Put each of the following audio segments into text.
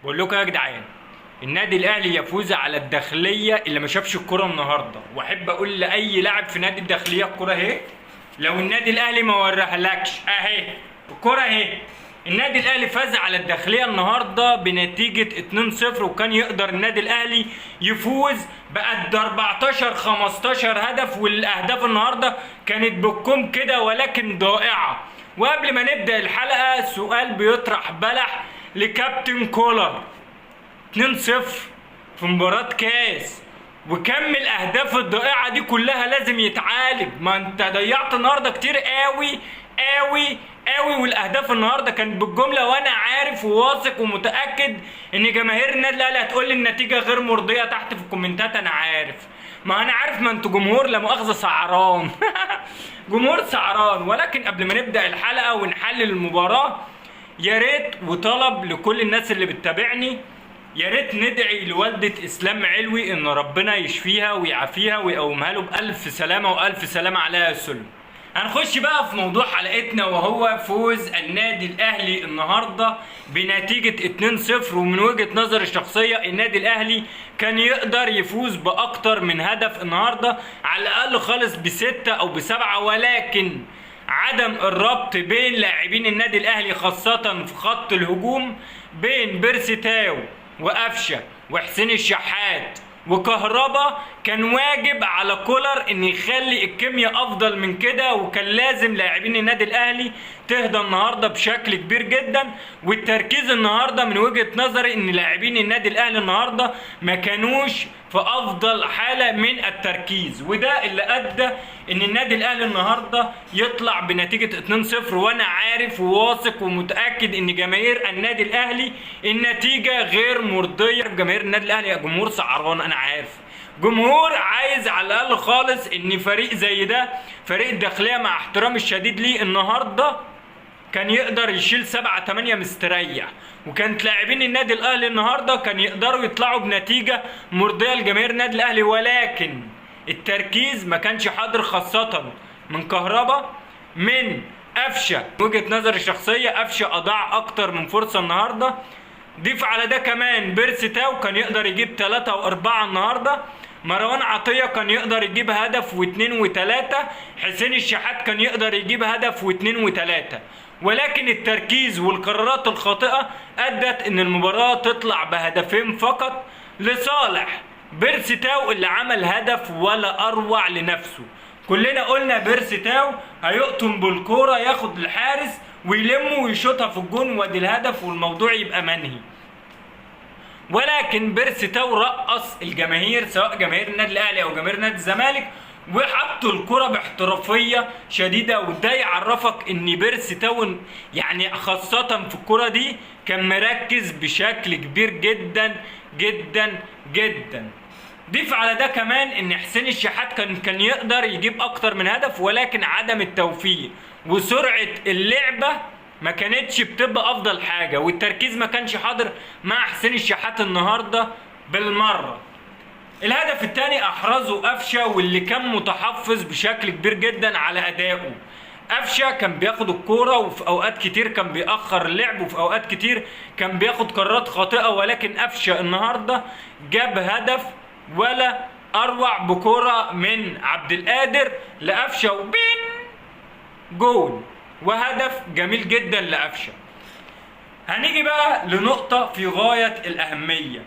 بقول لكم يا جدعان، النادي الاهلي يفوز على الداخليه اللي ما شافش الكوره النهارده. واحب اقول لاي لاعب في نادي الداخليه الكوره اهي. لو النادي الاهلي ما وراهالكش اهي الكوره اهي. النادي الاهلي فاز على الداخليه النهارده بنتيجه 2-0، وكان يقدر النادي الاهلي يفوز بقد 14 15 هدف، والاهداف النهارده كانت بالكم كده ولكن ضائعه. وقبل ما نبدا الحلقه، سؤال بيطرح بلح لكابتن كولر: 2-0 في مباراة كاس، وكم الاهداف الضائعة دي كلها لازم يتعالج. ما انت ضيعت النهارده كتير قوي قوي قوي، والاهداف النهارده كانت بالجملة. وانا عارف وواثق ومتأكد ان جماهير النادي الاهلي هتقول لي النتيجة غير مرضية تحت في الكومنتات. انا عارف، ما انا عارف، ما انتوا جمهور لا مؤاخذة سعران. جمهور سعران. ولكن قبل ما نبدأ الحلقة ونحلل المباراة، يا ريت وطلب لكل الناس اللي بتتابعني، يا ريت ندعي لوالدة اسلام علوي ان ربنا يشفيها ويعافيها ويقومها له بألف سلامة والف سلامة عليها السلم. هنخش بقى في موضوع حلقتنا، وهو فوز النادي الاهلي النهارده بنتيجة 2-0. ومن وجهة نظري الشخصية النادي الاهلي كان يقدر يفوز باكتر من هدف النهارده، على الاقل خالص ب6 او ب7. ولكن عدم الربط بين لاعبين النادي الاهلي خاصة في خط الهجوم، بين بيرسي تاو وقفشه وحسين الشحات وكهربا، كان واجب على كولر ان يخلي الكيمياء افضل من كده. وكان لازم لاعبين النادي الاهلي تهدى النهارده بشكل كبير جدا. والتركيز النهارده من وجهة نظري ان لاعبين النادي الاهلي النهارده ما كانوش في افضل حالة من التركيز، وده اللي ادى ان النادي الاهلي النهارده يطلع بنتيجة 2-0. وانا عارف وواثق ومتأكد ان جماهير النادي الاهلي النتيجة غير مرضية. جماهير النادي الاهلي يا جمهور سعران، انا عارف جمهور عايز على الاقل خالص ان فريق زي ده، فريق الداخلية مع احترامي الشديد ليه، النهارده كان يقدر يشيل 7-8 مستريح. وكانت لاعبين النادي الاهلي النهارده كان يقدروا يطلعوا بنتيجه مرضيه لجماهير النادي الاهلي. ولكن التركيز ما كانش حاضر، خاصه من كهربا، من قفشه. وجهه نظري الشخصيه قفشه اضاع اكتر من فرصه النهارده. ضيف على ده كمان بيرسي تاو كان يقدر يجيب 3 و4 النهارده. مروان عطية كان يقدر يجيب هدف و2 و3. حسين الشحات كان يقدر يجيب هدف و2 و3. ولكن التركيز والقرارات الخاطئة أدت إن المباراة تطلع بهدفين فقط لصالح بيرسي تاو، اللي عمل هدف ولا أروع لنفسه. كلنا قلنا بيرسي تاو هيقطم بالكورة، ياخد الحارس ويلمه ويشوطها في الجون وادي الهدف والموضوع يبقى منهي. ولكن بيرسي تاو رقص الجماهير، سواء جماهير النادي الاهلي او جماهير نادي الزمالك، وحطوا الكرة باحترافية شديدة. وده يعرفك ان بيرسي تاو يعني خاصة في الكرة دي كان مركز بشكل كبير جدا جدا جدا. ضيف على ده كمان ان حسين الشحات كان يقدر يجيب اكتر من هدف، ولكن عدم التوفيق وسرعة اللعبة ما كانتش بتبقى افضل حاجة، والتركيز ما كانش حاضر مع حسين الشحات النهاردة بالمرة. الهدف الثاني احرزه قفشه، واللي كان متحفظ بشكل كبير جدا على ادائه. قفشه كان بياخد الكوره، وفي اوقات كتير كان بيأخر اللعب، وفي اوقات كتير كان بياخد قرارات خاطئة. ولكن قفشه النهاردة جاب هدف ولا اروع بكوره من عبد القادر لقفشه، وبين جول وهدف جميل جدا لقفشه. هنيجي بقى لنقطة في غاية الأهمية.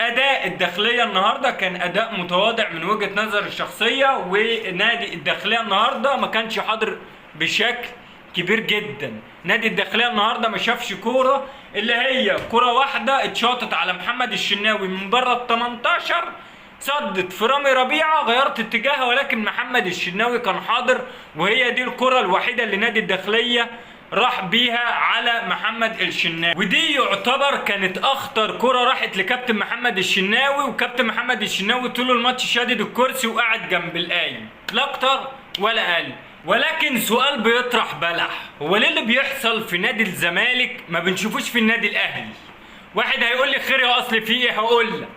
أداء الداخلية النهاردة كان أداء متواضع من وجهة نظر الشخصية، ونادي الداخلية النهاردة ما كانش حاضر بشكل كبير جدا. نادي الداخلية النهاردة ما شافش كورة، اللي هي كورة واحدة اتشاطت على محمد الشناوي من بره ال18، صدت في رامي ربيعة غيرت اتجاهها، ولكن محمد الشناوي كان حاضر، وهي دي الكرة الوحيدة اللي نادي الداخلية راح بيها على محمد الشناوي. ودي يعتبر كانت اخطر كرة راحت لكابتن محمد الشناوي. وكابتن محمد الشناوي طول الماتش شادد الكرسي وقاعد جنب القايم، لا اكتر ولا اقل. ولكن سؤال بيطرح بلح: هو ليه اللي بيحصل في نادي الزمالك ما بنشوفوش في النادي الاهلي؟ واحد هيقول لي خير يا اصل في ايه؟ هقول لك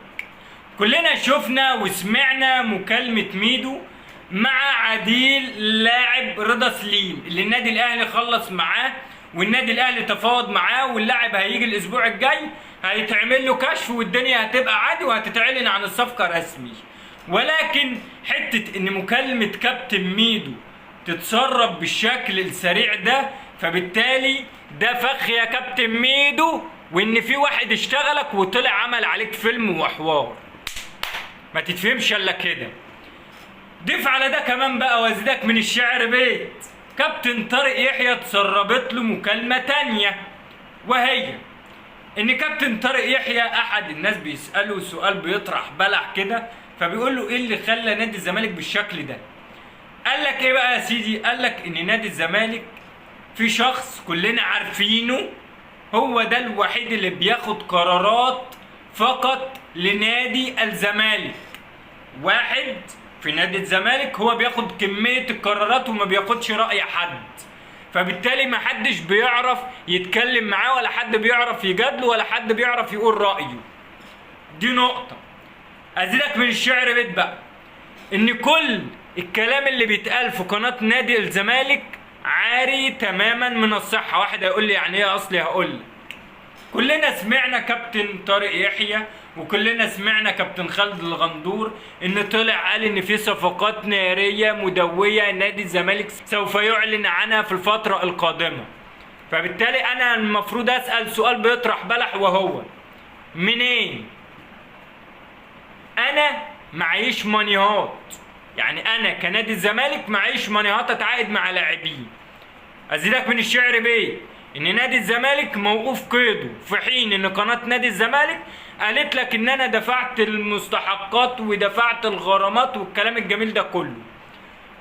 كلنا شفنا وسمعنا مكالمة ميدو مع عديل لاعب رضا سليم اللي النادي الاهلي خلص معاه، والنادي الاهلي تفاوض معاه، واللاعب هيجي الاسبوع الجاي هيتعمل له كشف والدنيا هتبقى عادي وهتتعلن عن الصفقه رسمي. ولكن حته ان مكالمه كابتن ميدو تتسرب بالشكل السريع ده، فبالتالي ده فخ يا كابتن ميدو، وان في واحد اشتغلك وطلع عمل عليك فيلم وحوار، ما تتفهمش الا كده. ضيف على ده كمان بقى وازيدك من الشعر بيت، كابتن طارق يحيى اتسربت له مكالمه تانيه، وهي ان كابتن طارق يحيى احد الناس بيساله سؤال بيطرح بلح كده، فبيقول له ايه اللي خلى نادي الزمالك بالشكل ده؟ قال لك ايه بقى يا سيدي؟ قال لك ان نادي الزمالك في شخص كلنا عارفينه، هو ده الوحيد اللي بياخد قرارات فقط لنادي الزمالك. واحد في نادي الزمالك هو بياخد كمية القرارات وما بياخدش رأي حد، فبالتالي ما حدش بيعرف يتكلم معاه ولا حد بيعرف يجادله ولا حد بيعرف يقول رأيه. دي نقطة. أزيدك من الشعر بيت بقى إن كل الكلام اللي بيتقال في قناة نادي الزمالك عاري تماما من الصحة. واحد هيقول لي يعني ايه اصلي؟ هقول لك. كلنا سمعنا كابتن طارق يحيى وكلنا سمعنا كابتن خالد الغندور ان طلع قال ان في صفقات نارية مدوية نادي الزمالك سوف يعلن عنها في الفترة القادمة. فبالتالي انا المفروض اسأل سؤال بيطرح بلح، وهو منين؟ انا معيش مانيهات، يعني انا كنادي الزمالك معيش مانيهات اتعاقد مع لاعبين. ازيدك من الشعر بيه ان نادي الزمالك موقوف قيده، في حين ان قناه نادي الزمالك قالت لك ان انا دفعت المستحقات ودفعت الغرامات والكلام الجميل ده كله.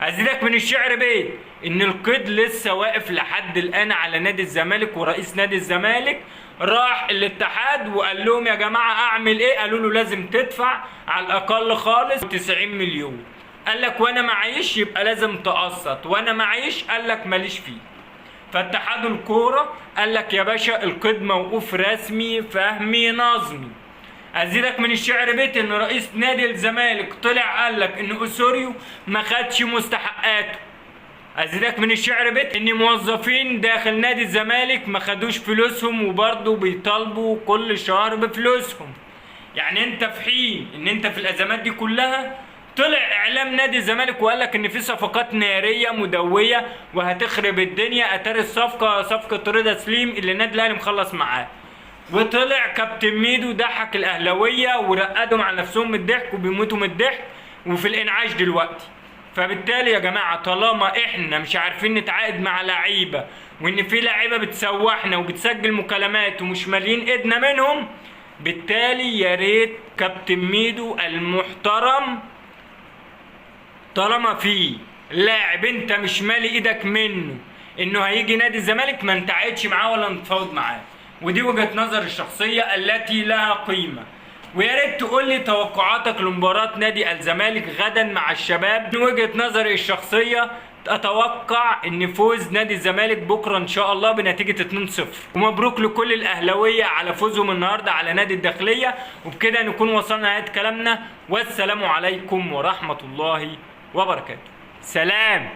ازيدك من الشعر بيه ان القيد لسه واقف لحد الان على نادي الزمالك، ورئيس نادي الزمالك راح الاتحاد وقال لهم يا جماعه اعمل ايه؟ قالوا له لازم تدفع على الاقل خالص 90 مليون. قال لك وانا معيش يبقى لازم تقسط، وانا معيش قال لك ماليش فيه. فاتحاد الكوره قال لك يا باشا القيد موقوف رسمي فهمي نظمي. ازيدك من الشعر بيت ان رئيس نادي الزمالك طلع قال لك ان اسوريو ما خدش مستحقاته. ازيدك من الشعر بيت ان موظفين داخل نادي الزمالك ما خدوش فلوسهم وبرضه بيطالبوا كل شهر بفلوسهم. يعني انت في حين ان انت في الازمات دي كلها طلع اعلام نادي الزمالك وقال لك ان في صفقات ناريه مدويه وهتخرب الدنيا. اتاري الصفقه صفقه رضا سليم اللي النادي الاهلي مخلص معاه، وطلع كابتن ميدو ضحك الاهلاويه ورقدهم على نفسهم من الضحك وبيموتوا من الضحك وفي الانعاش دلوقتي. فبالتالي يا جماعه طالما احنا مش عارفين نتعاقد مع لعيبه وان في لعيبه بتسوحنا وبتسجل مكالمات ومش مالين ايدنا منهم، بالتالي يا ريت كابتن ميدو المحترم طالما في لاعب انت مش مالي ايدك منه انه هيجي نادي الزمالك ما نتعاقدش معاه ولا نتفاوض معاه. ودي وجهة نظر الشخصية التي لها قيمة. ويا ريت تقول لي توقعاتك لمباراة نادي الزمالك غدا مع الشباب. من وجهة نظري الشخصية اتوقع ان فوز نادي الزمالك بكره ان شاء الله بنتيجه 2-0. ومبروك لكل الاهلاويه على فوزهم النهارده على نادي الداخليه. وبكده نكون وصلنا لنهايه كلامنا، والسلام عليكم ورحمه الله وبركاته. سلام.